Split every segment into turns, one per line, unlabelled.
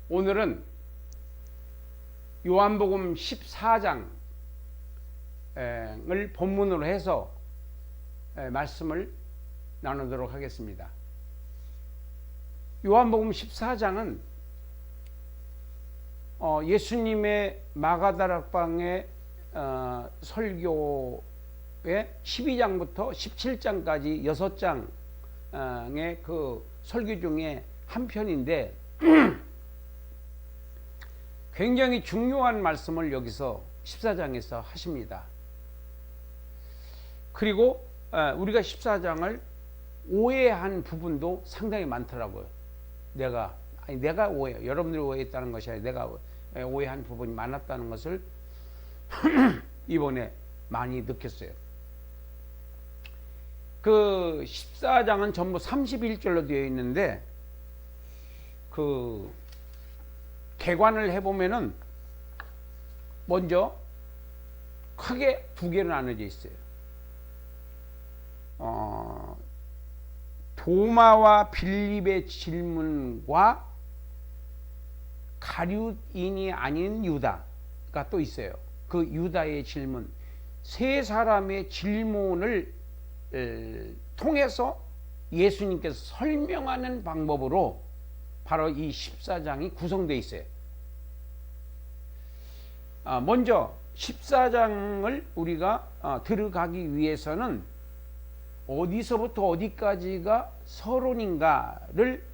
오늘은 요한복음 14장을 본문으로 해서 말씀을 나누도록 하겠습니다. 요한복음 14장은 예수님의 마가다락방의 설교의 12장부터 17장까지 6장의 그 설교 중에 한 편인데 굉장히 중요한 말씀을 여기서 14장에서 하십니다. 그리고 우리가 14장을 오해한 부분도 상당히 많더라고요. 내가 여러분들이 오해했다는 것이 아니라 내가 오해한 부분이 많았다는 것을 이번에 많이 느꼈어요. 그 14장은 전부 31절로 되어 있는데 그 개관을 해보면은 먼저 크게 두 개로 나눠져 있어요. 도마와 빌립의 질문과 가룟인이 아닌 유다가 또 있어요. 그 유다의 질문, 세 사람의 질문을 통해서 예수님께서 설명하는 방법으로 바로 이 14장이 구성되어 있어요. 먼저 14장을 우리가 들어가기 위해서는 어디서부터 어디까지가 서론인가를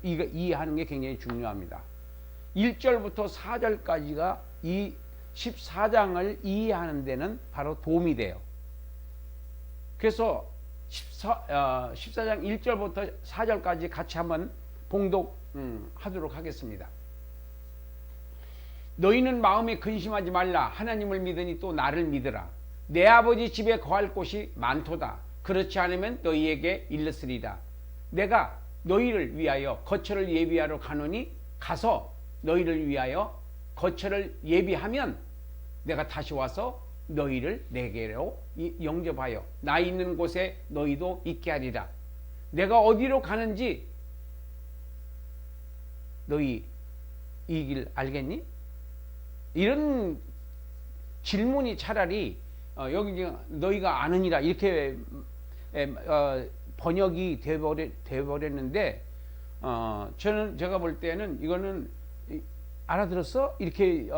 이해하는 게 굉장히 중요합니다. 1절부터 4절까지가 이 14장을 이해하는 데는 바로 도움이 돼요. 그래서 14장 1절부터 4절까지 같이 한번 봉독하도록 하겠습니다. 너희는 마음에 근심하지 말라. 하나님을 믿으니 또 나를 믿으라. 내 아버지 집에 거할 곳이 많도다. 그렇지 않으면 너희에게 일렀으리라. 내가 너희를 위하여 거처를 예비하러 가노니 가서 너희를 위하여 거처를 예비하면 내가 다시 와서 너희를 내게로 영접하여 나 있는 곳에 너희도 있게 하리라. 내가 어디로 가는지 너희 이 길 알겠니? 이런 질문이 차라리 여기 너희가 아느니라 이렇게 번역이 되어버렸는데 제가 볼 때는 이거는 알아들었어? 이렇게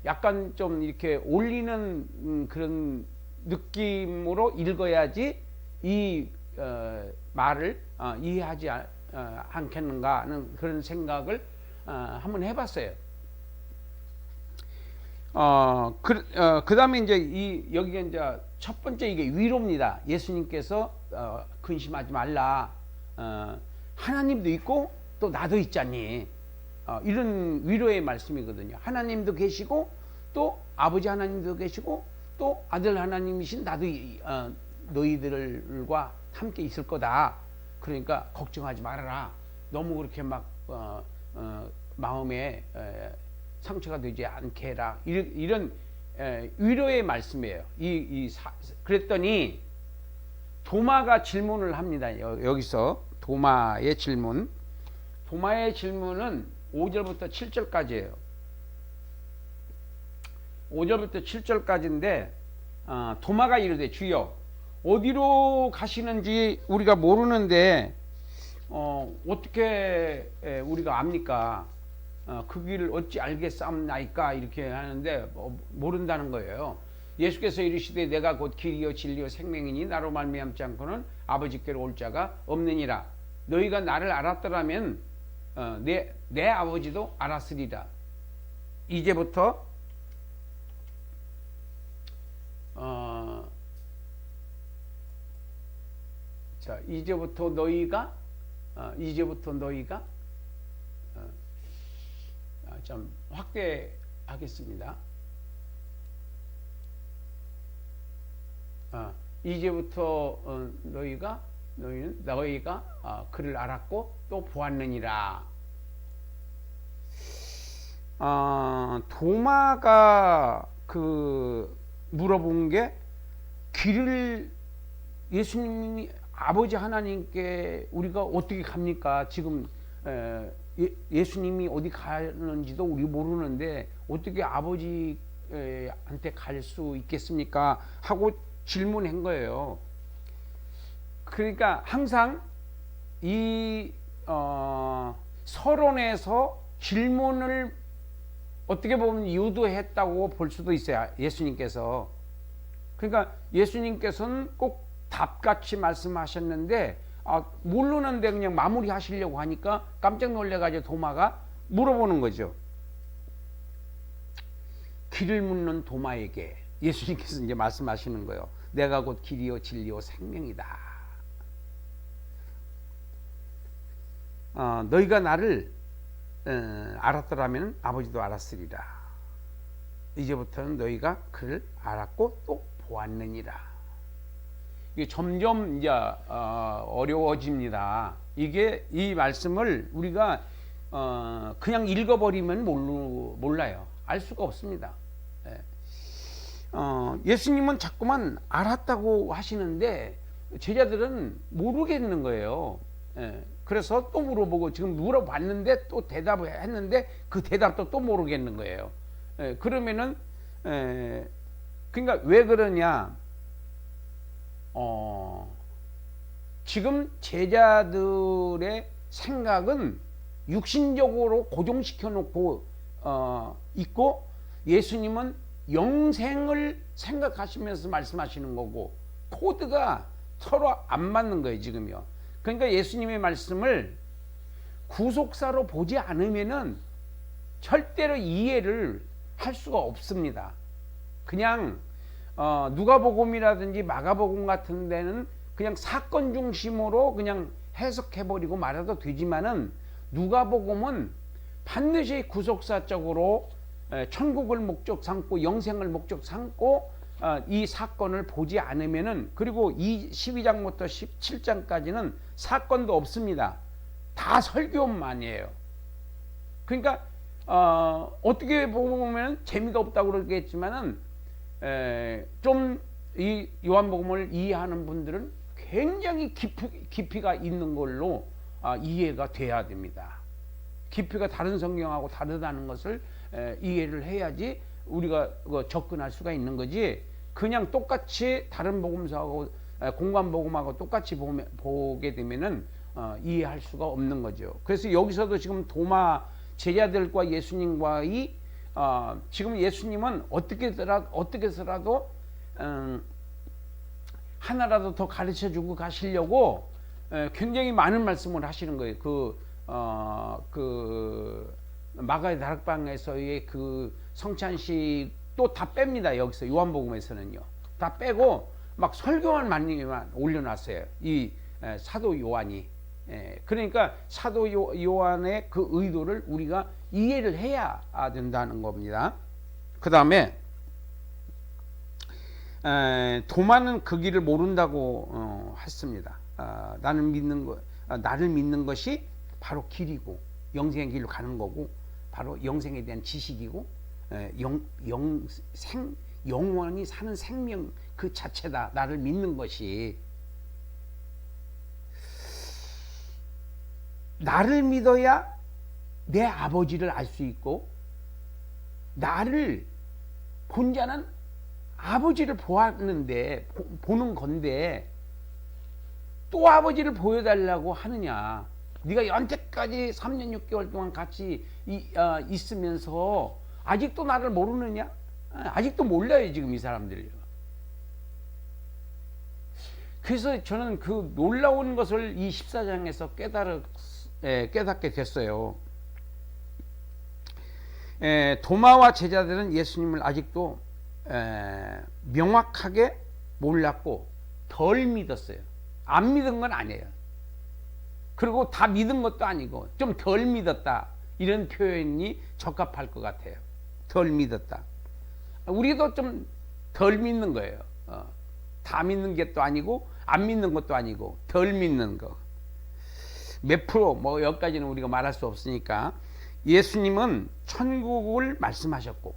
약간 좀 이렇게 올리는 그런 느낌으로 읽어야지 이 말을 이해하지 않겠는가 하는 그런 생각을 한번 해봤어요. 그 다음에 이제 여기가 이제 첫 번째 이게 위로입니다. 예수님께서 근심하지 말라. 하나님도 있고 또 나도 있잖니. 이런 위로의 말씀이거든요. 하나님도 계시고 또 아버지 하나님도 계시고 또 아들 하나님이신 나도 너희들과 함께 있을 거다. 그러니까 걱정하지 말아라. 너무 그렇게 막 마음에 상처가 되지 않게 해라. 이런 위로의 말씀이에요. 그랬더니 도마가 질문을 합니다. 여기서 도마의 질문. 도마의 질문은 5절부터 7절까지예요. 5절부터 7절까지인데 도마가 이르되 주여 어디로 가시는지 우리가 모르는데 어떻게 우리가 압니까? 그 길을 어찌 알겠사옵나이까? 이렇게 하는데 모른다는 거예요. 예수께서 이르시되 내가 곧 길이요 진리요 생명이니 나로 말미암지 않고는 아버지께로 올 자가 없느니라. 너희가 나를 알았더라면 내 아버지도 알았으리라. 이제부터 이제부터 너희가 좀 확대하겠습니다. 이제부터 너희가 그를 알았고 또 보았느니라. 도마가 물어본 게 길을 예수님이 아버지 하나님께 우리가 어떻게 갑니까? 지금 예수님이 어디 가는지도 우리 모르는데 어떻게 아버지한테 갈 수 있겠습니까? 하고 질문한 거예요. 그러니까 항상 이 서론에서 질문을 어떻게 보면 유도했다고 볼 수도 있어요. 예수님께서. 그러니까 예수님께서는 꼭 답같이 말씀하셨는데 모르는데 그냥 마무리 하시려고 하니까 깜짝 놀래가지고 도마가 물어보는 거죠. 길을 묻는 도마에게 예수님께서 이제 말씀하시는 거예요. 내가 곧 길이요 진리요 생명이다. 너희가 나를 알았더라면 아버지도 알았으리라. 이제부터는 너희가 그를 알았고 또 보았느니라. 이게 점점 이제 어려워집니다. 이게 이 말씀을 우리가 그냥 읽어버리면 몰라요. 알 수가 없습니다. 예수님은 자꾸만 알았다고 하시는데 제자들은 모르겠는 거예요. 그래서 또 물어보고 지금 물어봤는데 또 대답을 했는데 그 대답도 또 모르겠는 거예요. 그러면은 그러니까 왜 그러냐? 지금 제자들의 생각은 육신적으로 고정시켜 놓고 있고 예수님은 영생을 생각하시면서 말씀하시는 거고 코드가 서로 안 맞는 거예요 지금요. 그러니까 예수님의 말씀을 구속사로 보지 않으면은 절대로 이해를 할 수가 없습니다. 그냥 누가복음이라든지 마가복음 같은 데는 그냥 사건 중심으로 그냥 해석해버리고 말아도 되지만은 누가복음은 반드시 구속사적으로 천국을 목적 삼고 영생을 목적 삼고 이 사건을 보지 않으면은 그리고 이 12장부터 17장까지는 사건도 없습니다. 다 설교만이에요. 그러니까 어떻게 보면 재미가 없다고 그러겠지만은 좀 이 요한복음을 이해하는 분들은 굉장히 깊이가 있는 걸로 이해가 돼야 됩니다. 깊이가 다른 성경하고 다르다는 것을 이해를 해야지 우리가 접근할 수가 있는 거지. 그냥 똑같이 다른 복음서하고 공관복음하고 똑같이 보게 되면은 이해할 수가 없는 거죠. 그래서 여기서도 지금 도마 제자들과 예수님과의 지금 예수님은 어떻게 해서라도 하나라도 더 가르쳐 주고 가시려고 굉장히 많은 말씀을 하시는 거예요. 그 마가의 다락방에서의 그 성찬식 또 다 뺍니다. 여기서 요한복음에서는요. 다 빼고 막 설교만 많이만 올려놨어요. 이 사도 요한이. 그러니까 사도 요한의 그 의도를 우리가 이해를 해야 된다는 겁니다. 그 다음에 도마는 그 길을 모른다고 했습니다. 나를 믿는 것이 바로 길이고 영생의 길로 가는 거고 바로 영생에 대한 지식이고 영원히 사는 생명 그 자체다. 나를 믿는 것이. 나를 믿어야 내 아버지를 알 수 있고 나를 본 자는 아버지를 보는 건데 또 아버지를 보여달라고 하느냐. 네가 연태까지 3년 6개월 동안 같이 있으면서 아직도 나를 모르느냐? 아직도 몰라요 지금 이 사람들이요. 그래서 저는 그 놀라운 것을 이 14장에서 깨닫게 됐어요. 도마와 제자들은 예수님을 아직도 명확하게 몰랐고 덜 믿었어요. 안 믿은 건 아니에요. 그리고 다 믿은 것도 아니고 좀 덜 믿었다. 이런 표현이 적합할 것 같아요. 덜 믿었다. 우리도 좀 덜 믿는 거예요. 다 믿는 게 또 아니고 안 믿는 것도 아니고 덜 믿는 거. 몇 프로 뭐 여기까지는 우리가 말할 수 없으니까 예수님은 천국을 말씀하셨고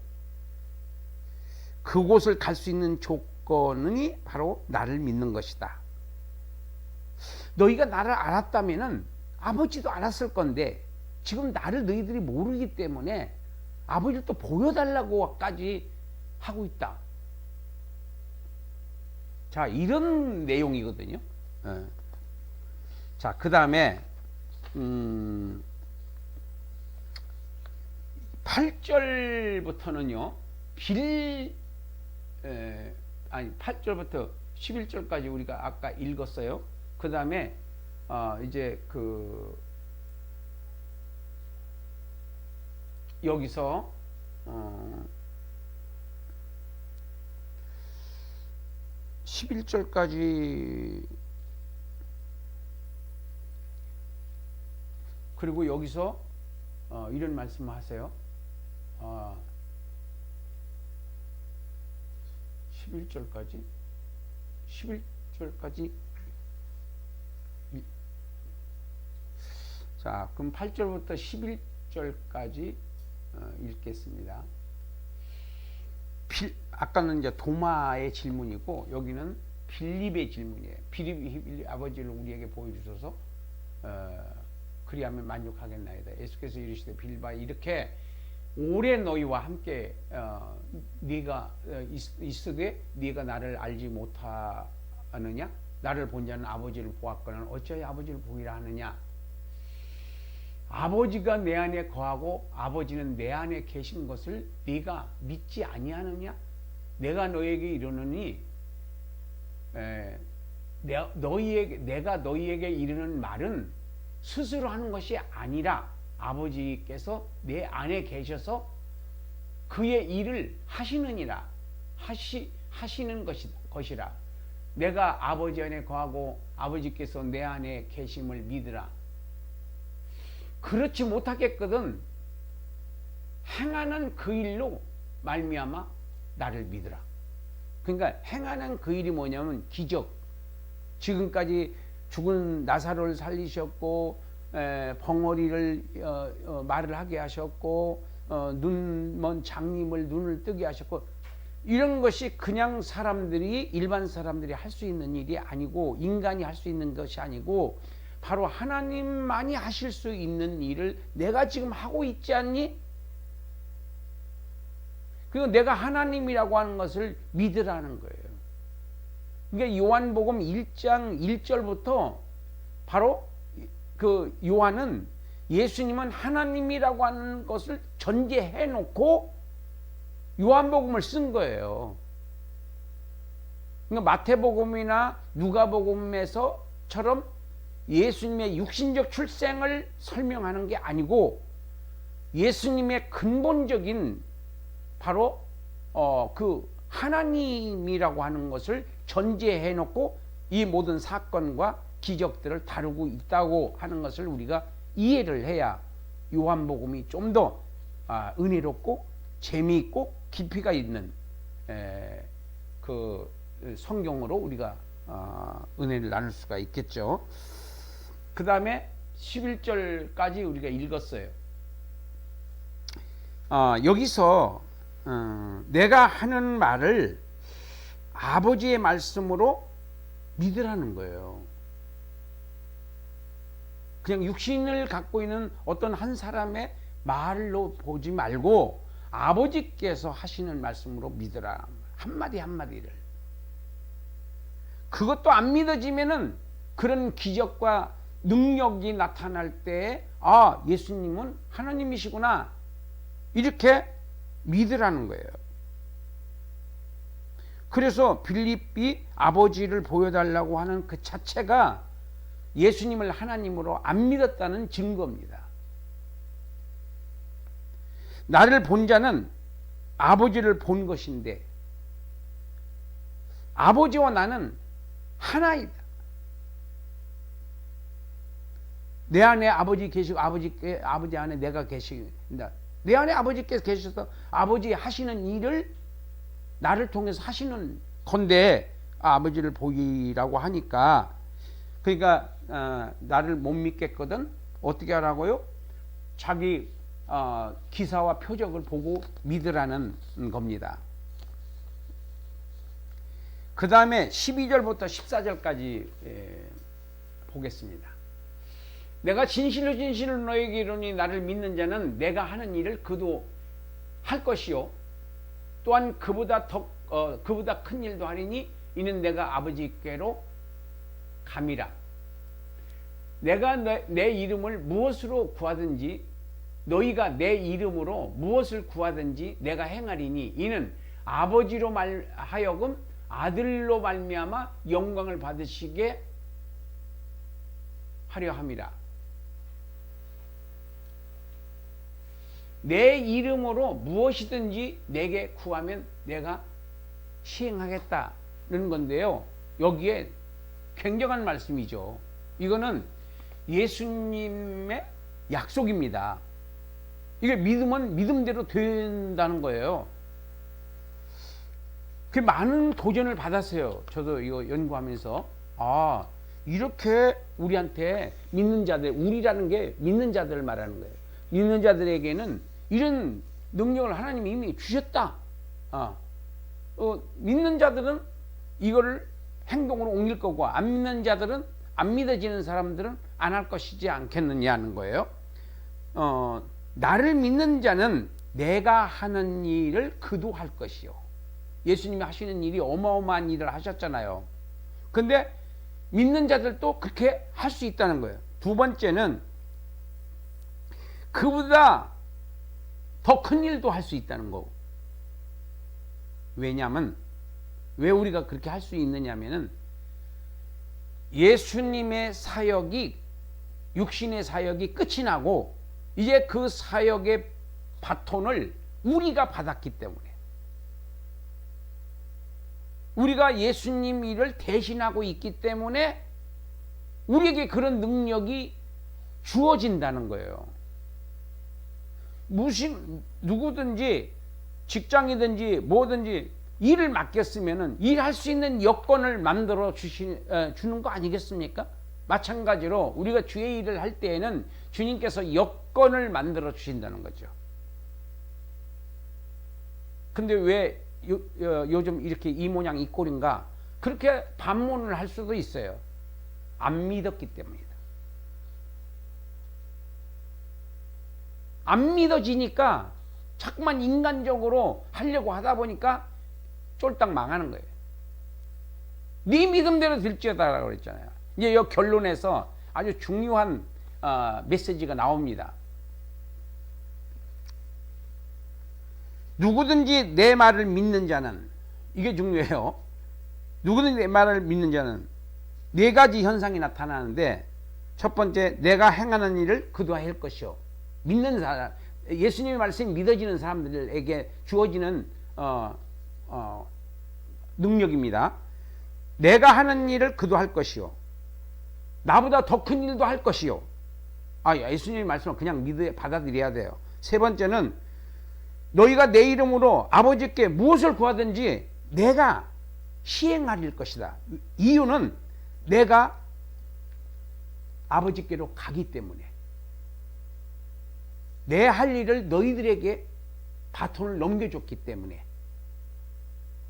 그곳을 갈 수 있는 조건이 바로 나를 믿는 것이다. 너희가 나를 알았다면은 아버지도 알았을 건데 지금 나를 너희들이 모르기 때문에 아버지를 또 보여달라고까지 하고 있다. 자, 이런 내용이거든요. 자, 그 다음에 8절부터는요, 8절부터 11절까지 우리가 아까 읽었어요. 그 다음에 이제 여기서 11절까지, 그리고 여기서 이런 말씀을 하세요. 11절까지. 자, 그럼 8절부터 11절까지 읽겠습니다. 아까는 이제 도마의 질문이고, 여기는 빌립의 질문이에요. 빌립 아버지를 우리에게 보여주셔서 그리하면 만족하겠나이다. 예수께서 이르시되 빌립아, 이렇게 오래 너희와 함께 네가 있으되 네가 나를 알지 못하느냐? 나를 본 자는 아버지를 보았거늘 어찌하여 아버지를 보이라 하느냐? 아버지가 내 안에 거하고 아버지는 내 안에 계신 것을 네가 믿지 아니하느냐? 내가 너에게 이르노니 내가 너희에게 이르는 말은 스스로 하는 것이 아니라 아버지께서 내 안에 계셔서 그의 일을 하시느니라. 하시는 것이라. 내가 아버지 안에 거하고 아버지께서 내 안에 계심을 믿으라. 그렇지 못하겠거든 행하는 그 일로 말미암아 나를 믿으라. 그러니까 행하는 그 일이 뭐냐면 기적. 지금까지 죽은 나사로를 살리셨고, 벙어리를 말을 하게 하셨고, 눈먼 장님을 눈을 뜨게 하셨고, 이런 것이 그냥 일반 사람들이 할 수 있는 일이 아니고, 인간이 할 수 있는 것이 아니고, 바로 하나님만이 하실 수 있는 일을 내가 지금 하고 있지 않니? 그리고 내가 하나님이라고 하는 것을 믿으라는 거예요. 그러니까 요한복음 1장 1절부터 바로 그 요한은 예수님은 하나님이라고 하는 것을 전제해 놓고 요한복음을 쓴 거예요. 그러니까 마태복음이나 누가복음에서처럼 예수님의 육신적 출생을 설명하는 게 아니고 예수님의 근본적인 바로 그 하나님이라고 하는 것을 전제해 놓고 이 모든 사건과 기적들을 다루고 있다고 하는 것을 우리가 이해를 해야 요한복음이 좀 더 은혜롭고 재미있고 깊이가 있는 그 성경으로 우리가 은혜를 나눌 수가 있겠죠. 그 다음에 11절까지 우리가 읽었어요. 여기서 내가 하는 말을 아버지의 말씀으로 믿으라는 거예요. 그냥 육신을 갖고 있는 어떤 한 사람의 말로 보지 말고 아버지께서 하시는 말씀으로 믿으라. 한마디 한마디를. 그것도 안 믿어지면은 그런 기적과 능력이 나타날 때 예수님은 하나님이시구나 이렇게 믿으라는 거예요. 그래서 빌립이 아버지를 보여달라고 하는 그 자체가 예수님을 하나님으로 안 믿었다는 증거입니다. 나를 본 자는 아버지를 본 것인데 아버지와 나는 하나이다. 내 안에 아버지 계시고 아버지 안에 내가 계신다. 내 안에 아버지께서 계셔서 아버지 하시는 일을 나를 통해서 하시는 건데 아버지를 보이라고 하니까 그러니까 나를 못 믿겠거든. 어떻게 하라고요? 자기 기사와 표적을 보고 믿으라는 겁니다. 그 다음에 12절부터 14절까지 보겠습니다. 내가 진실로 진실로 너에게 이르노니 나를 믿는 자는 내가 하는 일을 그도 할 것이요 또한 그보다 큰 일도 하리니 이는 내가 아버지께로 감이라. 내가 내 이름을 무엇으로 구하든지 너희가 내 이름으로 무엇을 구하든지 내가 행하리니 이는 아버지로 하여금 아들로 말미암아 영광을 받으시게 하려 함이라. 내 이름으로 무엇이든지 내게 구하면 내가 시행하겠다는 건데요. 여기에 굉장한 말씀이죠. 이거는 예수님의 약속입니다. 이게 믿으면 믿음대로 된다는 거예요. 그 많은 도전을 받았어요. 저도 이거 연구하면서 이렇게 우리한테 믿는 자들, 우리라는 게 믿는 자들을 말하는 거예요. 믿는 자들에게는 이런 능력을 하나님이 이미 주셨다. 믿는 자들은 이거를 행동으로 옮길 거고 안 믿는 자들은, 안 믿어지는 사람들은 안 할 것이지 않겠느냐는 거예요. 나를 믿는 자는 내가 하는 일을 그도 할 것이요. 예수님이 하시는 일이 어마어마한 일을 하셨잖아요. 근데 믿는 자들도 그렇게 할 수 있다는 거예요. 두 번째는 그보다 더 큰 일도 할 수 있다는 거고. 왜냐하면 왜 우리가 그렇게 할 수 있느냐면은 예수님의 사역이, 육신의 사역이 끝이 나고 이제 그 사역의 바톤을 우리가 받았기 때문에, 우리가 예수님 일을 대신하고 있기 때문에 우리에게 그런 능력이 주어진다는 거예요. 누구든지 직장이든지 뭐든지 일을 맡겼으면은 일할 수 있는 여건을 만들어 주는 거 아니겠습니까? 마찬가지로 우리가 주의 일을 할 때에는 주님께서 여건을 만들어 주신다는 거죠. 근데 왜 요즘 이렇게 이 모양 이 꼴인가? 그렇게 반문을 할 수도 있어요. 안 믿었기 때문이다. 안 믿어지니까 자꾸만 인간적으로 하려고 하다 보니까 쫄딱 망하는 거예요. 네 믿음대로 될지어다라고 그랬잖아요. 이제 이 결론에서 아주 중요한 메시지가 나옵니다. 누구든지 내 말을 믿는 자는, 이게 중요해요. 누구든지 내 말을 믿는 자는 네 가지 현상이 나타나는데, 첫 번째, 내가 행하는 일을 그도 할 것이요. 믿는 사람, 예수님의 말씀이 믿어지는 사람들에게 주어지는 능력입니다. 내가 하는 일을 그도 할 것이요. 나보다 더 큰 일도 할 것이요. 예수님의 말씀을 그냥 받아들여야 돼요. 세 번째는 너희가 내 이름으로 아버지께 무엇을 구하든지 내가 시행하릴 것이다. 이유는 내가 아버지께로 가기 때문에, 내 할 일을 너희들에게 바톤을 넘겨줬기 때문에,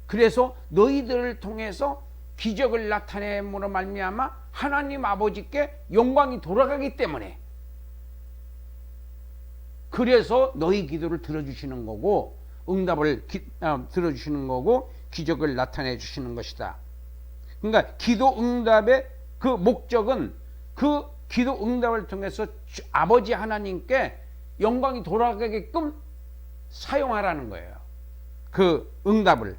그래서 너희들을 통해서 기적을 나타냄으로 말미암아 하나님 아버지께 영광이 돌아가기 때문에, 그래서 너희 기도를 들어주시는 거고, 응답을 들어주시는 거고, 기적을 나타내 주시는 것이다. 그러니까 기도 응답의 그 목적은 그 기도 응답을 통해서 아버지 하나님께 영광이 돌아가게끔 사용하라는 거예요. 그 응답을.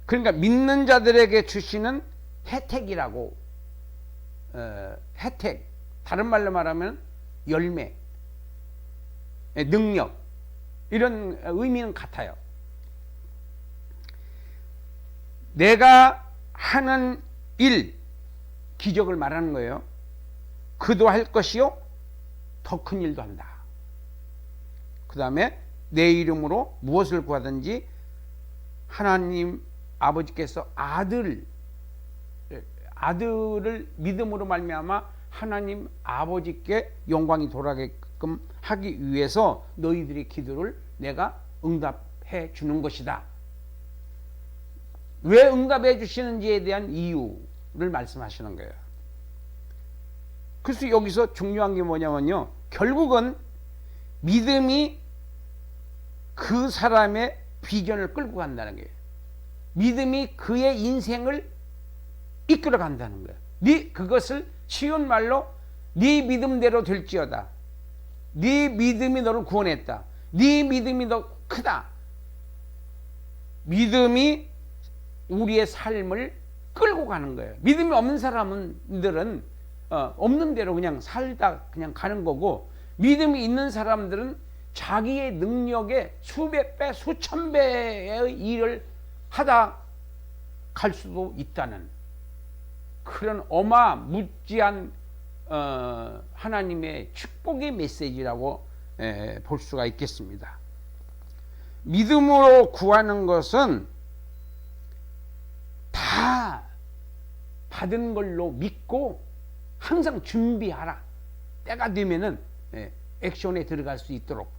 그러니까 믿는 자들에게 주시는 혜택이라고, 혜택, 다른 말로 말하면 열매, 능력, 이런 의미는 같아요. 내가 하는 일, 기적을 말하는 거예요. 그도 할 것이요 더 큰 일도 한다. 그 다음에 내 이름으로 무엇을 구하든지 하나님 아버지께서 아들을 믿음으로 말미암아 하나님 아버지께 영광이 돌아가게끔 하기 위해서 너희들의 기도를 내가 응답해 주는 것이다. 왜 응답해 주시는지에 대한 이유를 말씀하시는 거예요. 그래서 여기서 중요한 게 뭐냐면요, 결국은 믿음이 그 사람의 비전을 끌고 간다는 거예요. 믿음이 그의 인생을 이끌어 간다는 거예요. 그것을 쉬운 말로 네 믿음대로 될지어다. 네 믿음이 너를 구원했다. 네 믿음이 더 크다. 믿음이 우리의 삶을 끌고 가는 거예요. 믿음이 없는 사람들은 없는 대로 그냥 살다 그냥 가는 거고, 믿음이 있는 사람들은 자기의 능력의 수백 배, 수천 배의 일을 하다 갈 수도 있다는 그런 어마무지한 하나님의 축복의 메시지라고 볼 수가 있겠습니다. 믿음으로 구하는 것은 다 받은 걸로 믿고 항상 준비하라. 때가 되면은 액션에 들어갈 수 있도록.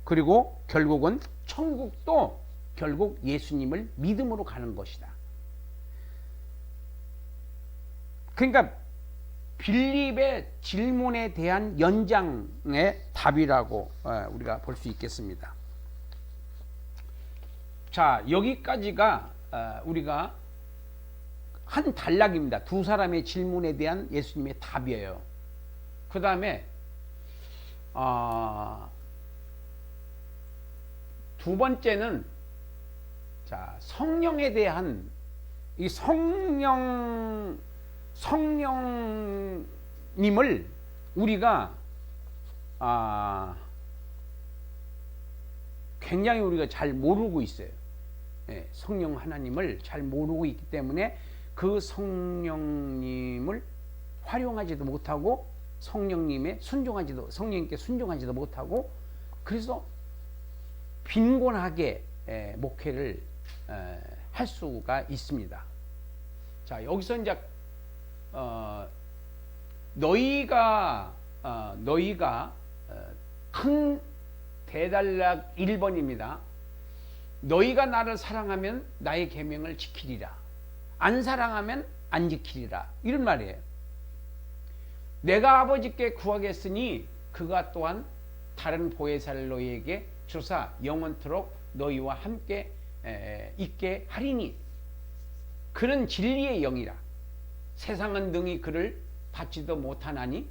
그리고 결국은 천국도 결국 예수님을 믿음으로 가는 것이다. 그러니까 빌립의 질문에 대한 연장의 답이라고 우리가 볼 수 있겠습니다. 자, 여기까지가 우리가 한 단락입니다. 두 사람의 질문에 대한 예수님의 답이에요. 그 다음에 두 번째는 자, 성령에 대한 이 성령님을 우리가 굉장히 우리가 잘 모르고 있어요. 성령 하나님을 잘 모르고 있기 때문에 그 성령님을 활용하지도 못하고 성령님께 순종하지도 못하고, 그래서 빈곤하게 목회를 할 수가 있습니다. 자, 여기서 이제 너희가 큰 대단락 1번입니다. 너희가 나를 사랑하면 나의 계명을 지키리라. 안 사랑하면 안 지키리라. 이런 말이에요. 내가 아버지께 구하겠으니 그가 또한 다른 보혜사를 너희에게 주사 영원토록 너희와 함께 있게 하리니 그는 진리의 영이라. 세상은 능히 그를 받지도 못하나니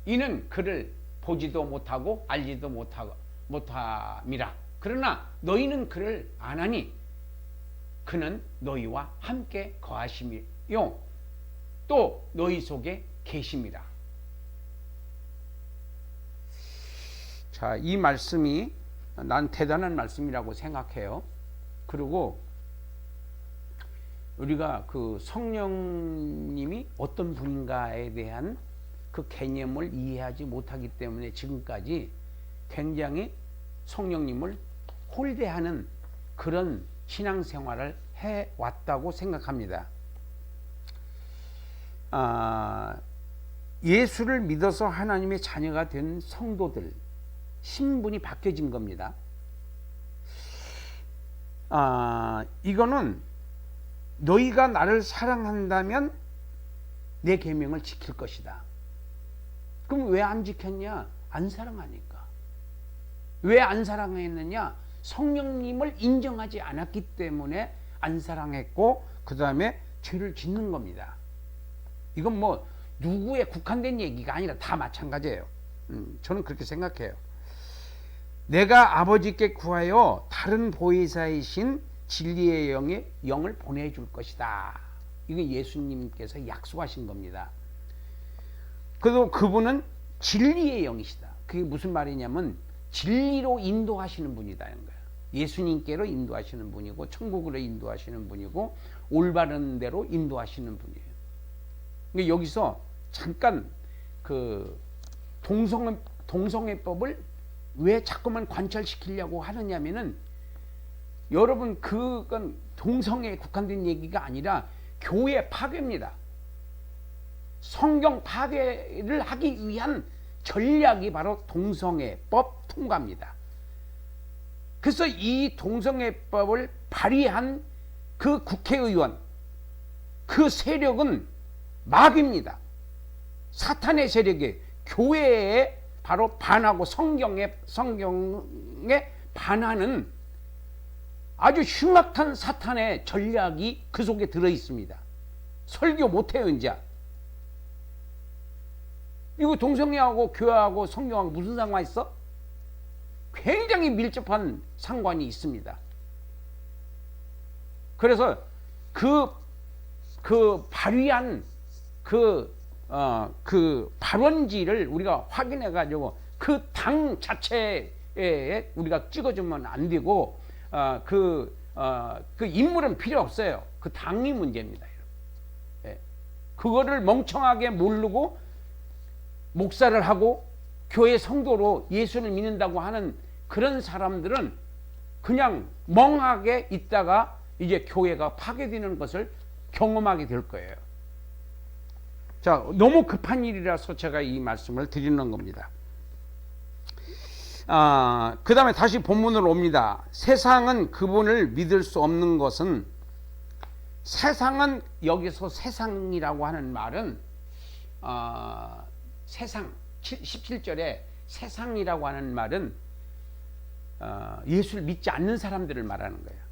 이는 그를 보지도 못하고 알지도 못함이라. 그러나 너희는 그를 아나니 그는 너희와 함께 거하심이요 또 너희 속에 계심이라. 자, 이 말씀이 난 대단한 말씀이라고 생각해요. 그리고 우리가 그 성령님이 어떤 분인가에 대한 그 개념을 이해하지 못하기 때문에 지금까지 굉장히 성령님을 홀대하는 그런 신앙생활을 해왔다고 생각합니다. 예수를 믿어서 하나님의 자녀가 된 성도들 신분이 바뀌어진 겁니다. 이거는 너희가 나를 사랑한다면 내 계명을 지킬 것이다. 그럼 왜 안 지켰냐? 안 사랑하니까. 왜 안 사랑했느냐? 성령님을 인정하지 않았기 때문에 안 사랑했고, 그 다음에 죄를 짓는 겁니다. 이건 뭐 누구에 국한된 얘기가 아니라 다 마찬가지예요. 저는 그렇게 생각해요. 내가 아버지께 구하여 다른 보혜사이신 진리의 영을 보내줄 것이다. 이거 예수님께서 약속하신 겁니다. 그리고 그분은 진리의 영이시다. 그게 무슨 말이냐면 진리로 인도하시는 분이다는 거예요. 예수님께로 인도하시는 분이고 천국으로 인도하시는 분이고 올바른 대로 인도하시는 분이에요. 근데 여기서 잠깐 그 동성애법을 왜 자꾸만 관철시키려고 하느냐면은 여러분 그건 동성애에 국한된 얘기가 아니라 교회 파괴입니다. 성경 파괴를 하기 위한 전략이 바로 동성애법 통과입니다. 그래서 이 동성애법을 발의한 그 국회의원, 그 세력은 마귀입니다. 사탄의 세력이 교회에 바로 반하고 성경에 반하는 아주 흉악한 사탄의 전략이 그 속에 들어 있습니다. 설교 못해요, 이제. 이거 동성애하고 교회하고 성경하고 무슨 상관이 있어? 굉장히 밀접한 상관이 있습니다. 그래서 그 발휘한 그 발원지를 우리가 확인해 가지고 그 당 자체에 우리가 찍어주면 안 되고 그 인물은 필요 없어요. 그 당이 문제입니다. 예. 그거를 멍청하게 모르고 목사를 하고 교회 성도로 예수를 믿는다고 하는 그런 사람들은 그냥 멍하게 있다가 이제 교회가 파괴되는 것을 경험하게 될 거예요. 자, 너무 급한 일이라서 제가 이 말씀을 드리는 겁니다. 그 다음에 다시 본문으로 옵니다. 세상은 그분을 믿을 수 없는 것은, 세상은 여기서 세상이라고 하는 말은 세상 17절에 세상이라고 하는 말은 예수를 믿지 않는 사람들을 말하는 거예요.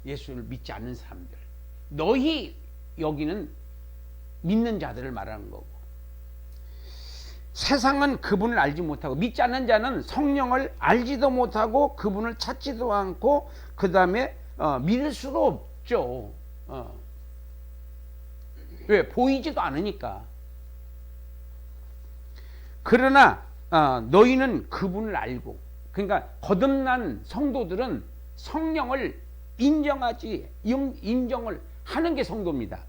예수를 믿지 않는 사람들. 너희 여기는 믿는 자들을 말하는 거고, 세상은 그분을 알지 못하고, 믿지 않는 자는 성령을 알지도 못하고 그분을 찾지도 않고 그 다음에 믿을 수가 없죠. 왜? 보이지도 않으니까. 그러나 너희는 그분을 알고, 그러니까 거듭난 성도들은 성령을 인정을 하는 게 성도입니다.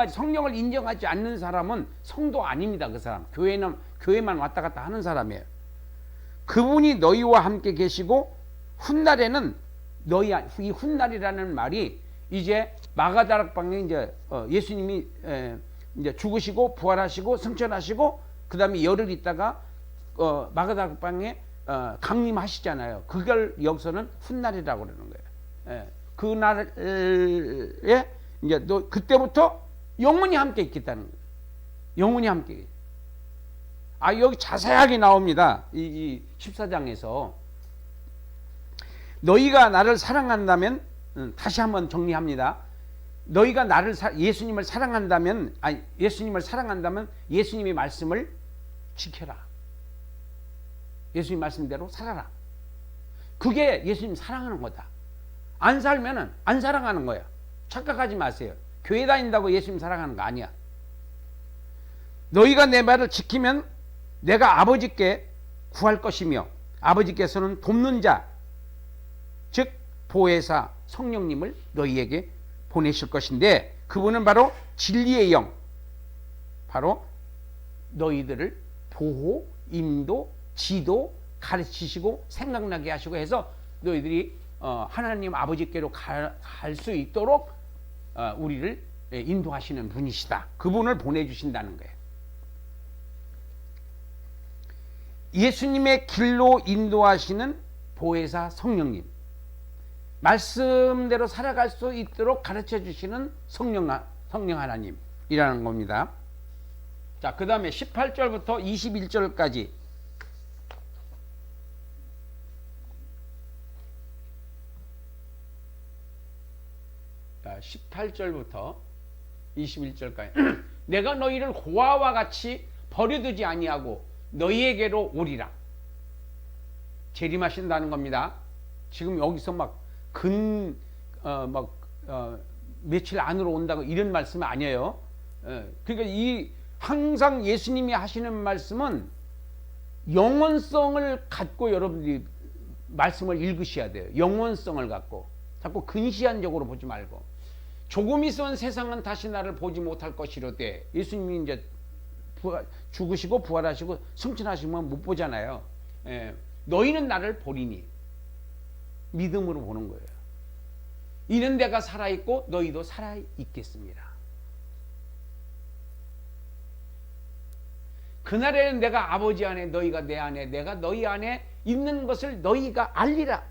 성령을 인정하지 않는 사람은 성도 아닙니다. 그 사람 교회만 왔다 갔다 하는 사람이에요. 그분이 너희와 함께 계시고 훗날에는 이 훗날이라는 말이 이제 마가다락방에 이제 예수님이 이제 죽으시고 부활하시고 승천하시고 그 다음에 열흘 있다가 마가다락방에 강림하시잖아요. 그걸 여기서는 훗날이라고 그러는 거예요. 그날에 이제 너 그때부터 영원히 함께 있겠다는 거예요. 영원히 함께. 여기 자세하게 나옵니다. 이 14장에서 너희가 나를 사랑한다면, 다시 한번 정리합니다. 너희가 예수님을 사랑한다면 예수님의 말씀을 지켜라. 예수님 말씀대로 살아라. 그게 예수님 사랑하는 거다. 안 살면은 안 사랑하는 거야. 착각하지 마세요. 교회 다닌다고 예수님 사랑하는 거 아니야. 너희가 내 말을 지키면 내가 아버지께 구할 것이며 아버지께서는 돕는 자, 즉 보혜사 성령님을 너희에게 보내실 것인데, 그분은 바로 진리의 영, 바로 너희들을 보호, 인도, 지도, 가르치시고 생각나게 하시고 해서 너희들이 하나님 아버지께로 갈 수 있도록 우리를 인도하시는 분이시다. 그분을 보내주신다는 거예요. 예수님의 길로 인도하시는 보혜사 성령님, 말씀대로 살아갈 수 있도록 가르쳐 주시는 성령 하나님이라는 겁니다. 자, 그 다음에 18절부터 21절까지 18절부터 21절까지 내가 너희를 고아와 같이 버려두지 아니하고 너희에게로 오리라. 재림하신다는 겁니다. 지금 여기서 며칠 안으로 온다고 이런 말씀이 아니에요. 그러니까 항상 예수님이 하시는 말씀은 영원성을 갖고 여러분들이 말씀을 읽으셔야 돼요. 영원성을 갖고. 자꾸 근시안적으로 보지 말고. 조금 있으면 세상은 다시 나를 보지 못할 것이로되, 예수님이 이제 죽으시고 부활하시고 승천하시면 못 보잖아요. 너희는 나를 보리니. 믿음으로 보는 거예요. 이는 내가 살아있고 너희도 살아있겠습니다. 그날에는 내가 아버지 안에 너희가 내 안에 내가 너희 안에 있는 것을 너희가 알리라.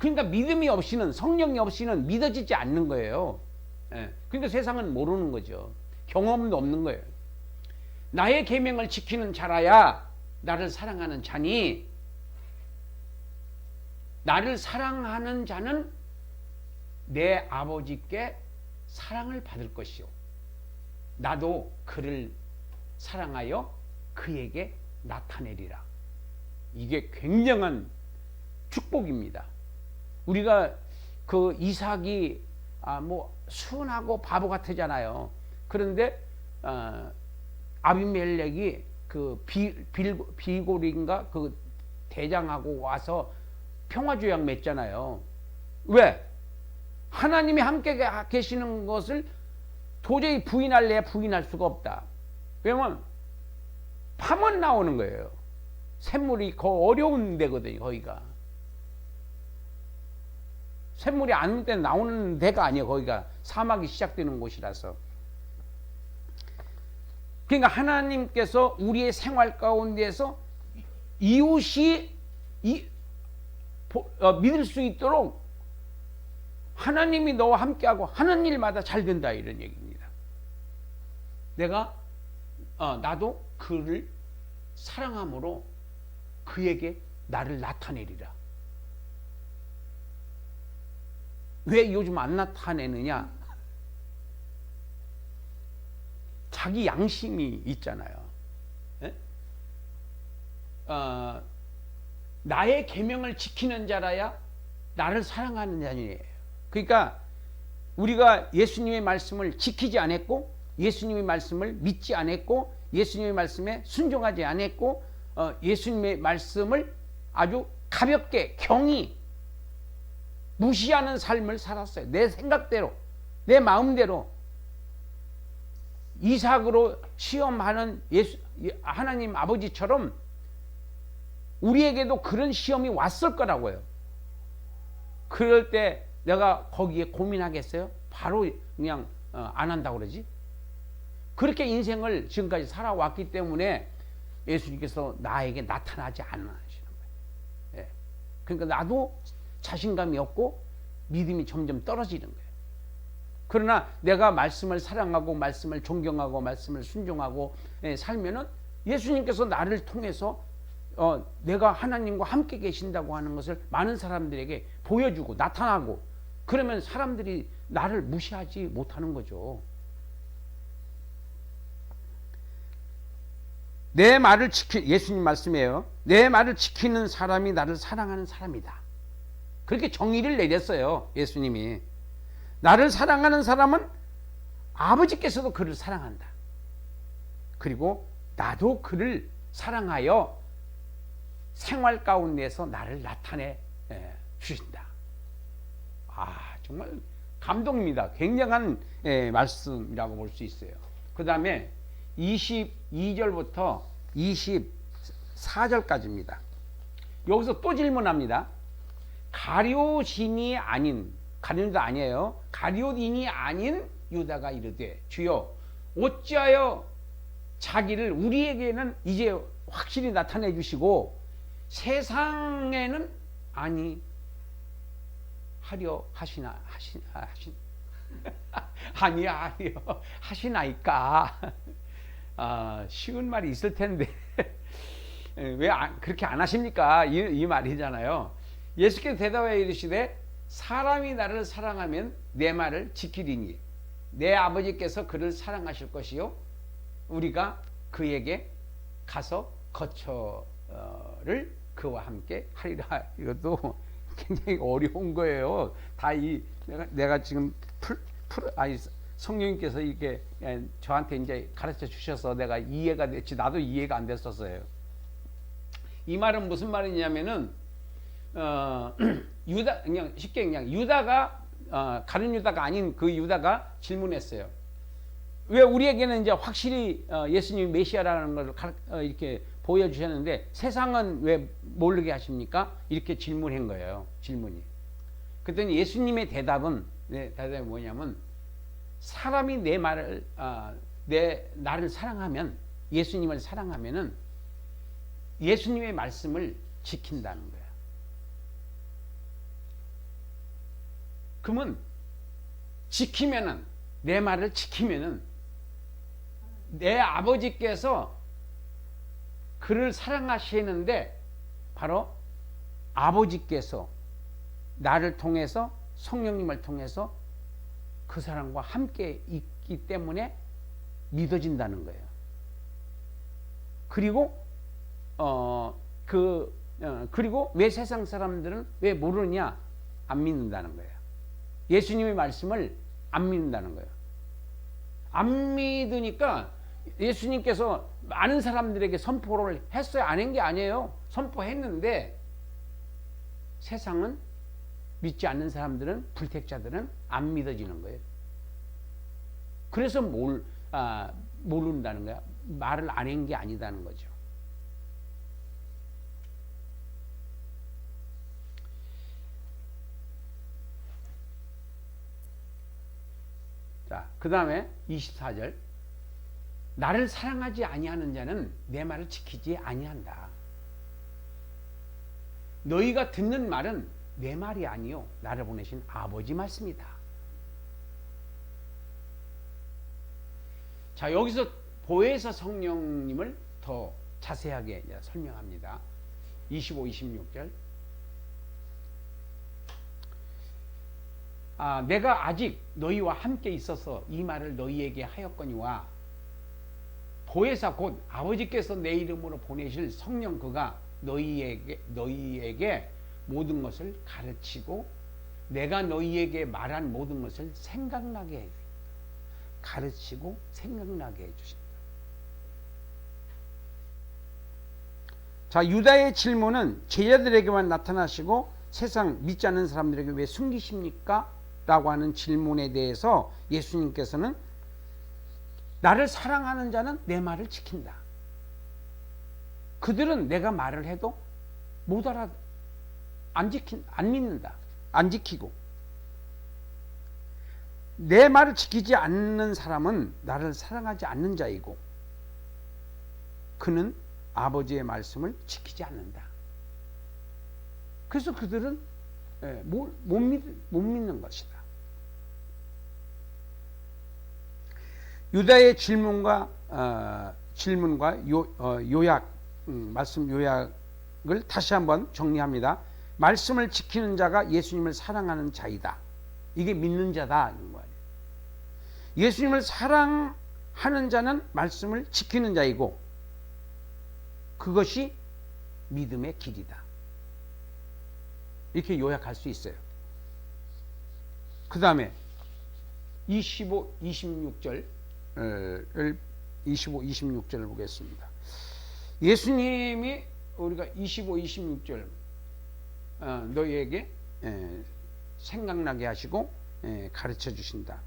그러니까 믿음이 없이는, 성령이 없이는 믿어지지 않는 거예요. 예. 그러니까 세상은 모르는 거죠. 경험도 없는 거예요. 나의 계명을 지키는 자라야 나를 사랑하는 자니, 나를 사랑하는 자는 내 아버지께 사랑을 받을 것이요, 나도 그를 사랑하여 그에게 나타내리라. 이게 굉장한 축복입니다. 우리가 그 이삭이 뭐 순하고 바보 같았잖아요. 그런데 아비멜렉이 그 비골인가 그 대장하고 와서 평화조약 맺잖아요. 왜? 하나님이 함께 계시는 것을 도저히 부인할래야 부인할 수가 없다. 왜냐면 파면 나오는 거예요. 샘물이 어려운 데거든요. 거기가 샘물이 안 때 나오는 데가 아니에요. 거기가 사막이 시작되는 곳이라서. 그러니까 하나님께서 우리의 생활 가운데서 이웃이 믿을 수 있도록 하나님이 너와 함께하고 하는 일마다 잘 된다, 이런 얘기입니다. 내가 나도 그를 사랑함으로 그에게 나를 나타내리라. 왜 요즘 안 나타내느냐? 자기 양심이 있잖아요. 예? 나의 계명을 지키는 자라야 나를 사랑하는 자니에요. 그러니까 우리가 예수님의 말씀을 지키지 않았고, 예수님의 말씀을 믿지 않았고, 예수님의 말씀에 순종하지 않았고, 예수님의 말씀을 아주 가볍게 경히 무시하는 삶을 살았어요. 내 생각대로, 내 마음대로. 이삭으로 시험하는 하나님 아버지처럼 우리에게도 그런 시험이 왔을 거라고요. 그럴 때 내가 거기에 고민하겠어요? 바로 그냥 안 한다고 그러지? 그렇게 인생을 지금까지 살아왔기 때문에 예수님께서 나에게 나타나지 않으시는 거예요. 예. 그러니까 나도 자신감이 없고 믿음이 점점 떨어지는 거예요. 그러나 내가 말씀을 사랑하고 말씀을 존경하고 말씀을 순종하고 살면은 예수님께서 나를 통해서 내가 하나님과 함께 계신다고 하는 것을 많은 사람들에게 보여주고 나타나고, 그러면 사람들이 나를 무시하지 못하는 거죠. 내 말을 예수님 말씀이에요. 내 말을 지키는 사람이 나를 사랑하는 사람이다. 그렇게 정의를 내렸어요, 예수님이. 나를 사랑하는 사람은 아버지께서도 그를 사랑한다. 그리고 나도 그를 사랑하여 생활 가운데서 나를 나타내 주신다. 정말 감동입니다. 굉장한 말씀이라고 볼 수 있어요. 그 다음에 22절부터 24절까지입니다. 여기서 또 질문합니다. 가룟인이 아닌, 가룟도 아니에요. 가룟인이 아닌 유다가 이르되, 주여 어찌하여 자기를 우리에게는 이제 확실히 나타내 주시고 세상에는 아니 하려 아니야 하려 하시나이까. 쉬운 말이 있을 텐데 왜 그렇게 안 하십니까? 이 말이잖아요. 예수께서 대답하여 이르시되, 사람이 나를 사랑하면 내 말을 지키리니 내 아버지께서 그를 사랑하실 것이요 우리가 그에게 가서 거처를 그와 함께 하리라. 이것도 굉장히 어려운 거예요. 다 내가 지금 성령님께서 이렇게 저한테 이제 가르쳐 주셔서 내가 이해가 됐지, 나도 이해가 안 됐었어요. 이 말은 무슨 말이냐면은 유다, 그냥 쉽게 그냥 유다가 가룟 유다가 아닌 그 유다가 질문했어요. 왜 우리에게는 이제 확실히 예수님이 메시아라는 걸 이렇게 보여주셨는데 세상은 왜 모르게 하십니까? 이렇게 질문한 거예요. 질문이. 그랬더니 예수님의 대답은 뭐냐면, 사람이 내 말을 나를 사랑하면, 예수님을 사랑하면은 예수님의 말씀을 지킨다는 거예요. 그러면 지키면은, 내 말을 지키면은 내 아버지께서 그를 사랑하시는데 바로 아버지께서 나를 통해서, 성령님을 통해서 그 사람과 함께 있기 때문에 믿어진다는 거예요. 그리고 그리고 왜 세상 사람들은 왜 모르느냐? 안 믿는다는 거예요. 예수님의 말씀을 안 믿는다는 거예요. 안 믿으니까 예수님께서 많은 사람들에게 선포를 했어요? 안 한 게 아니에요. 선포했는데 세상은, 믿지 않는 사람들은, 불택자들은 안 믿어지는 거예요. 그래서 모른다는 거야. 말을 안 한 게 아니다는 거죠. 자, 그 다음에 24절. 나를 사랑하지 아니하는 자는 내 말을 지키지 아니한다. 너희가 듣는 말은 내 말이 아니요 나를 보내신 아버지 말씀이다. 자, 여기서 보혜사 성령님을 더 자세하게 설명합니다. 25, 26절. 내가 아직 너희와 함께 있어서 이 말을 너희에게 하였거니와 보혜사 곧 아버지께서 내 이름으로 보내실 성령 그가 너희에게 모든 것을 가르치고 내가 너희에게 말한 모든 것을 생각나게 해주신다. 가르치고 생각나게 해주신다. 자, 유다의 질문은 제자들에게만 나타나시고 세상 믿지 않는 사람들에게 왜 숨기십니까? 라고 하는 질문에 대해서 예수님께서는 나를 사랑하는 자는 내 말을 지킨다. 그들은 내가 말을 해도 못 알아, 안 믿는다. 안 지키고. 내 말을 지키지 않는 사람은 나를 사랑하지 않는 자이고 그는 아버지의 말씀을 지키지 않는다. 그래서 그들은 못 믿는 것이다. 유다의 질문과 요약, 말씀 요약을 다시 한번 정리합니다. 말씀을 지키는 자가 예수님을 사랑하는 자이다. 이게 믿는 자다. 이런 거예요. 예수님을 사랑하는 자는 말씀을 지키는 자이고 그것이 믿음의 길이다. 이렇게 요약할 수 있어요. 그 다음에 25, 26절을 25, 26절을 보겠습니다. 예수님이 우리가 25, 26절 너희에게 생각나게 하시고 가르쳐 주신다.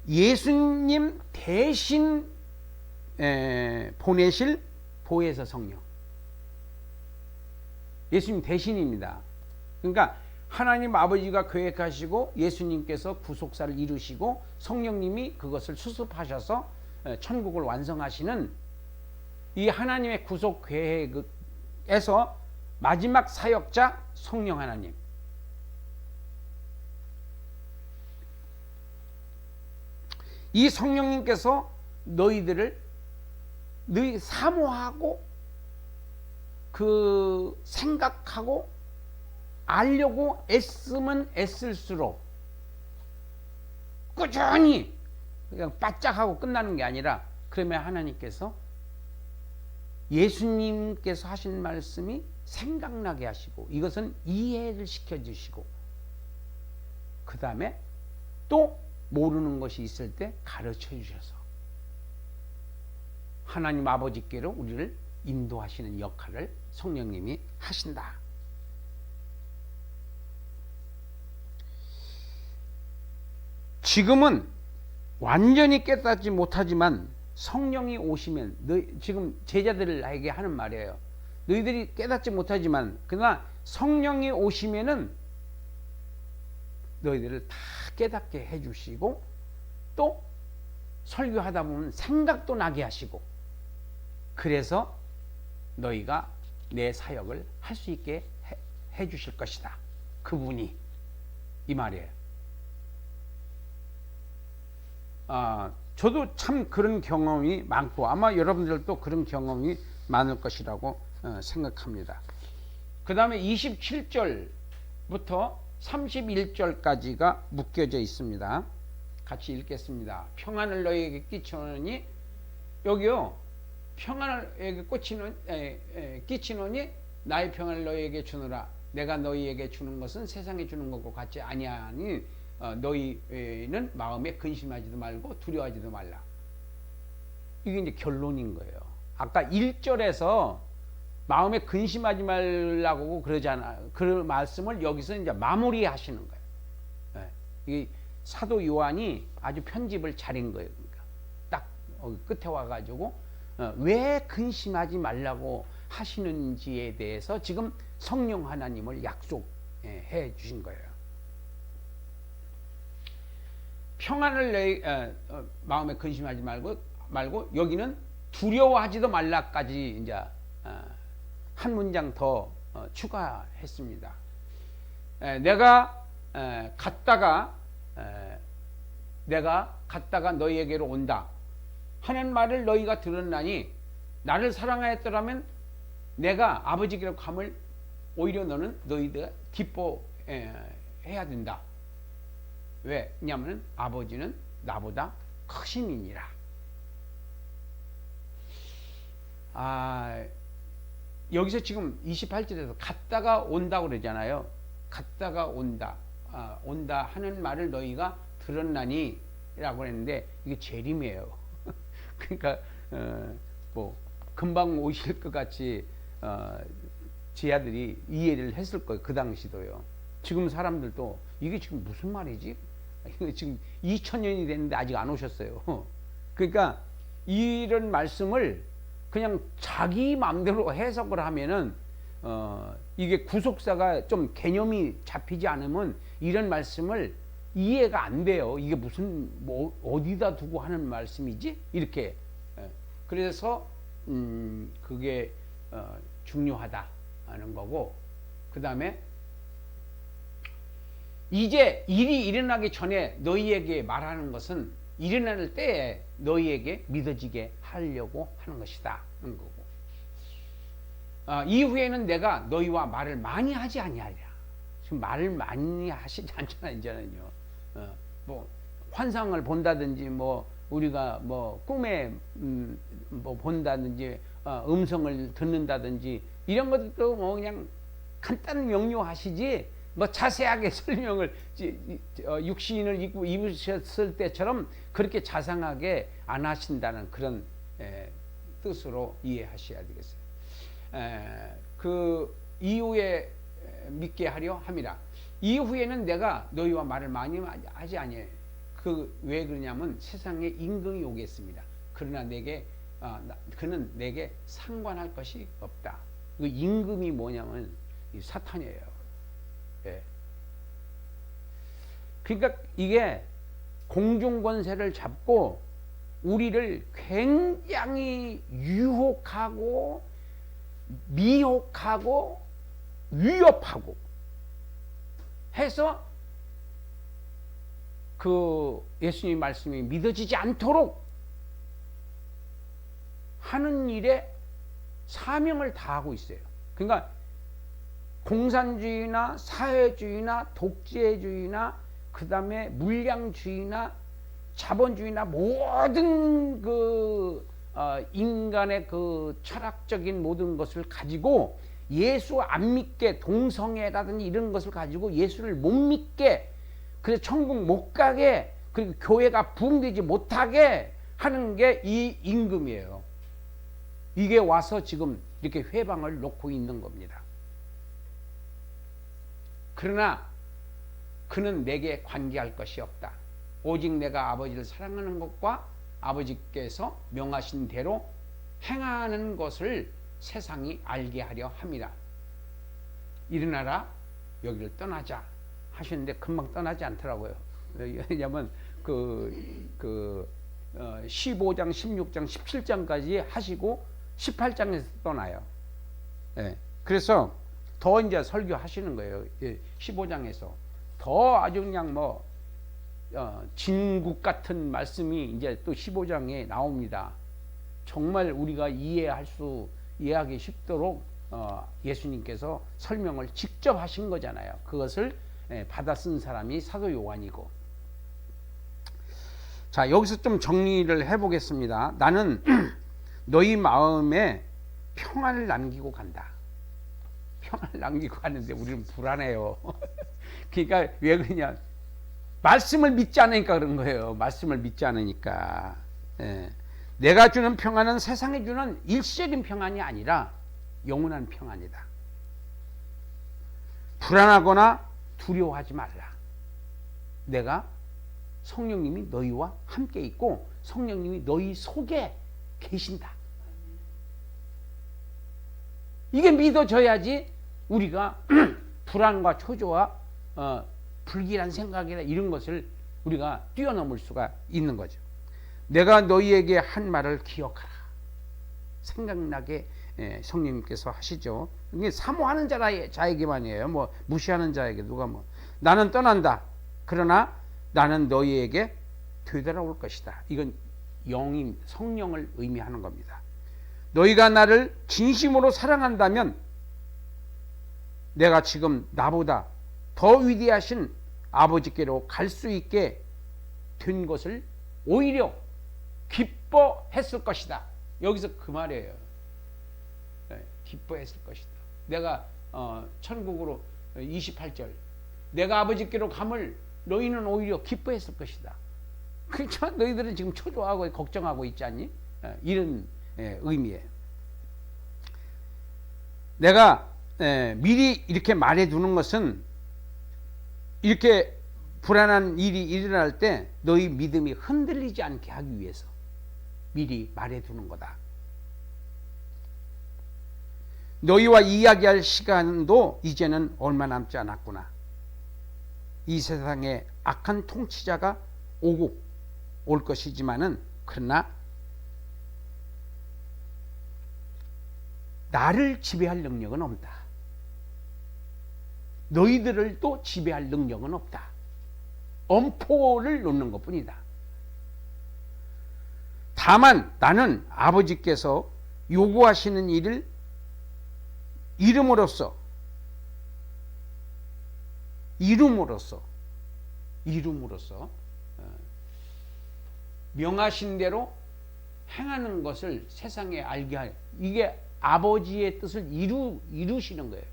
예수님 대신 보내실 보혜사 성령. 예수님 대신입니다. 그러니까 하나님 아버지가 계획하시고 예수님께서 구속사를 이루시고 성령님이 그것을 수습하셔서 천국을 완성하시는 이 하나님의 구속 계획에서 마지막 사역자 성령 하나님. 이 성령님께서 너희 사모하고 그 생각하고 알려고 애쓰면 애쓸수록 꾸준히 그냥 바짝 하고 끝나는 게 아니라 그러면 하나님께서 예수님께서 하신 말씀이 생각나게 하시고 이것은 이해를 시켜주시고 그 다음에 또 모르는 것이 있을 때 가르쳐 주셔서 하나님 아버지께로 우리를 인도하시는 역할을 성령님이 하신다. 지금은 완전히 깨닫지 못하지만 성령이 오시면 지금 제자들에게 하는 말이에요. 너희들이 깨닫지 못하지만 그러나 성령이 오시면은 너희들을 다 깨닫게 해주시고 또 설교하다 보면 생각도 나게 하시고 그래서 너희가 내 사역을 할 수 있게 해주실 것이다. 그분이 이 말이에요. 저도 참 그런 경험이 많고 아마 여러분들도 그런 경험이 많을 것이라고 생각합니다. 그 다음에 27절부터 31절까지가 묶여져 있습니다. 같이 읽겠습니다. 평안을 너희에게 끼치노니, 여기요, 평안을 너희에게 끼치노니 나의 평안을 너희에게 주노라. 내가 너희에게 주는 것은 세상에 주는 것과 같지 아니하니 너희는 마음에 근심하지도 말고 두려워하지도 말라. 이게 이제 결론인 거예요. 아까 1절에서 마음에 근심하지 말라고 그러잖아. 그 말씀을 여기서 이제 마무리하시는 거예요. 이 사도 요한이 아주 편집을 잘한 거예요. 그러니까 딱 끝에 와가지고 왜 근심하지 말라고 하시는지에 대해서 지금 성령 하나님을 약속해 주신 거예요. 평안을 마음에 근심하지 말고 여기는 두려워하지도 말라까지 이제 한 문장 더 추가했습니다. 내가 갔다가 너희에게로 온다 하는 말을 너희가 들었나니 나를 사랑하였더라면 내가 아버지께로 감을 오히려 너희들 기뻐해야 된다. 왜냐하면 아버지는 나보다 크심이니라. 여기서 지금 28절에서 갔다가 온다고 그러잖아요. 갔다가 온다. 온다 하는 말을 너희가 들었나니 라고 했는데 이게 재림이에요. 그러니까 뭐 금방 오실 것 같이 제 아들이 이해를 했을 거예요. 그 당시도요. 지금 사람들도 이게 지금 무슨 말이지? 이거 지금 2000년이 됐는데 아직 안 오셨어요. 그러니까 이런 말씀을 그냥 자기 마음대로 해석을 하면은 이게 구속사가 좀 개념이 잡히지 않으면 이런 말씀을 이해가 안 돼요. 이게 무슨 뭐 어디다 두고 하는 말씀이지? 이렇게. 그래서 그게 중요하다는 거고, 그 다음에 이제 일이 일어나기 전에 너희에게 말하는 것은 일어날 때에 너희에게 믿어지게 하려고 하는 것이다 하는 거고, 이후에는 내가 너희와 말을 많이 하지 아니하리라. 지금 말을 많이 하시지 않잖아요. 이제는요. 뭐 환상을 본다든지 뭐 우리가 뭐 꿈에 뭐 본다든지 음성을 듣는다든지 이런 것도 뭐 그냥 간단 명료하시지 뭐 자세하게 설명을 육신을 입고 입으셨을 때처럼 그렇게 자상하게 안 하신다는 그런 뜻으로 이해하셔야 되겠어요. 그 이후에 믿게 하려 함이라. 이후에는 내가 너희와 말을 많이 하지 아니해. 그 왜 그러냐면 세상에 임금이 오겠습니다. 그러나 그는 내게 상관할 것이 없다. 그 임금이 뭐냐면 이 사탄이에요. 예. 그러니까 이게 공중권세를 잡고 우리를 굉장히 유혹하고 미혹하고 위협하고 해서 그 예수님 말씀이 믿어지지 않도록 하는 일에 사명을 다하고 있어요. 그러니까 공산주의나 사회주의나 독재주의나 그 다음에 물량주의나 자본주의나 모든 그 인간의 그 철학적인 모든 것을 가지고 예수 안 믿게, 동성애라든지 이런 것을 가지고 예수를 못 믿게, 그래서 천국 못 가게, 그리고 교회가 부흥되지 못하게 하는 게 이 임금이에요. 이게 와서 지금 이렇게 회방을 놓고 있는 겁니다. 그러나 그는 내게 관계할 것이 없다. 오직 내가 아버지를 사랑하는 것과 아버지께서 명하신 대로 행하는 것을 세상이 알게 하려 함이라. 일어나라, 여기를 떠나자 하시는데 금방 떠나지 않더라고요. 왜냐하면 15장, 16장, 17장까지 하시고 18장에서 떠나요. 예. 그래서 더 이제 설교하시는 거예요. 15장에서. 더 아주 그냥 진국 같은 말씀이 이제 또 15장에 나옵니다. 정말 우리가 이해하기 쉽도록 예수님께서 설명을 직접 하신 거잖아요. 그것을 받아 쓴 사람이 사도 요한이고. 자, 여기서 좀 정리를 해보겠습니다. 나는 너희 마음에 평안을 남기고 간다. 평안을 남기고 가는데 우리는 불안해요. 그러니까 왜 그러냐, 말씀을 믿지 않으니까 그런 거예요. 말씀을 믿지 않으니까. 내가 주는 평안은 세상에 주는 일시적인 평안이 아니라 영원한 평안이다. 불안하거나 두려워하지 말라. 내가 성령님이 너희와 함께 있고 성령님이 너희 속에 계신다. 이게 믿어져야지 우리가 불안과 초조와 불길한 생각이나 이런 것을 우리가 뛰어넘을 수가 있는 거죠. 내가 너희에게 한 말을 기억하라. 생각나게 성령님께서 하시죠. 이게 사모하는 자에게만이에요. 무시하는 자에게 누가 나는 떠난다. 그러나 나는 너희에게 되돌아올 것이다. 이건 영임, 성령을 의미하는 겁니다. 너희가 나를 진심으로 사랑한다면 내가 지금 나보다 더 위대하신 아버지께로 갈 수 있게 된 것을 오히려 기뻐했을 것이다. 여기서 그 말이에요. 기뻐했을 것이다. 내가 천국으로 28절 내가 아버지께로 감을 너희는 오히려 기뻐했을 것이다. 그렇지만 너희들은 지금 초조하고 걱정하고 있지 않니? 이런 의미예요. 내가 미리 이렇게 말해두는 것은 이렇게 불안한 일이 일어날 때 너희 믿음이 흔들리지 않게 하기 위해서 미리 말해두는 거다. 너희와 이야기할 시간도 이제는 얼마 남지 않았구나. 이 세상에 악한 통치자가 올 것이지만은 그러나 나를 지배할 능력은 없다. 너희들을 또 지배할 능력은 없다. 엄포를 놓는 것뿐이다. 다만 나는 아버지께서 요구하시는 일을 이름으로써 명하신 대로 행하는 것을 세상에 알게 하여, 이게 아버지의 뜻을 이루시는 거예요.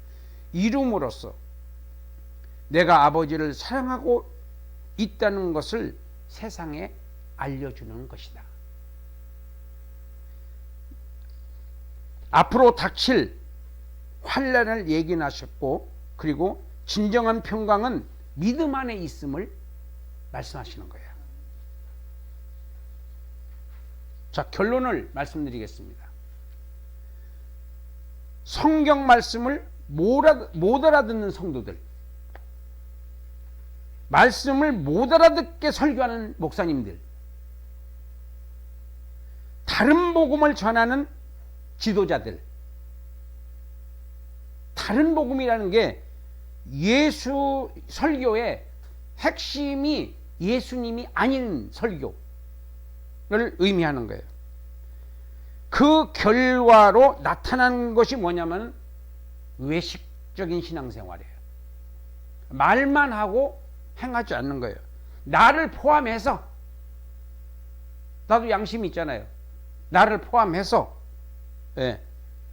이름으로써 내가 아버지를 사랑하고 있다는 것을 세상에 알려주는 것이다. 앞으로 닥칠 환난을 예견하셨고, 그리고 진정한 평강은 믿음 안에 있음을 말씀하시는 거예요. 자, 결론을 말씀드리겠습니다. 성경 말씀을 못 알아듣는 성도들, 말씀을 못 알아듣게 설교하는 목사님들, 다른 복음을 전하는 지도자들, 다른 복음이라는 게 예수 설교의 핵심이 예수님이 아닌 설교를 의미하는 거예요. 그 결과로 나타나는 것이 뭐냐면 외식적인 신앙생활이에요. 말만 하고 행하지 않는 거예요. 나를 포함해서, 나도 양심이 있잖아요. 나를 포함해서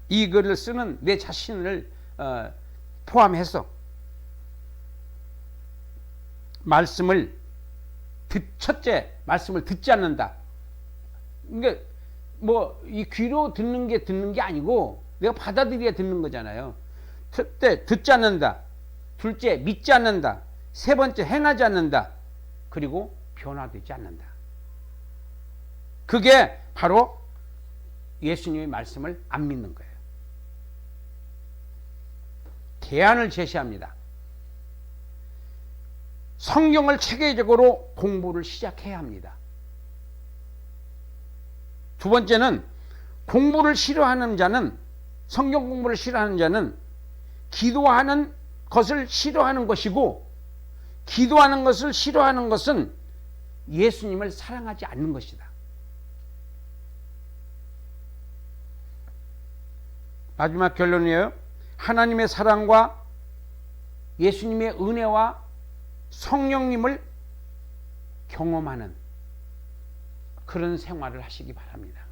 이 글을 쓰는 내 자신을 포함해서 첫째, 말씀을 듣지 않는다. 그러니까 이 귀로 듣는 게 아니고 내가 받아들여야 듣는 거잖아요. 첫째, 듣지 않는다. 둘째, 믿지 않는다. 세 번째, 행하지 않는다. 그리고 변화되지 않는다. 그게 바로 예수님의 말씀을 안 믿는 거예요. 대안을 제시합니다. 성경을 체계적으로 공부를 시작해야 합니다. 두 번째는 공부를 싫어하는 자는, 성경 공부를 싫어하는 자는 기도하는 것을 싫어하는 것이고, 기도하는 것을 싫어하는 것은 예수님을 사랑하지 않는 것이다. 마지막 결론이에요. 하나님의 사랑과 예수님의 은혜와 성령님을 경험하는 그런 생활을 하시기 바랍니다.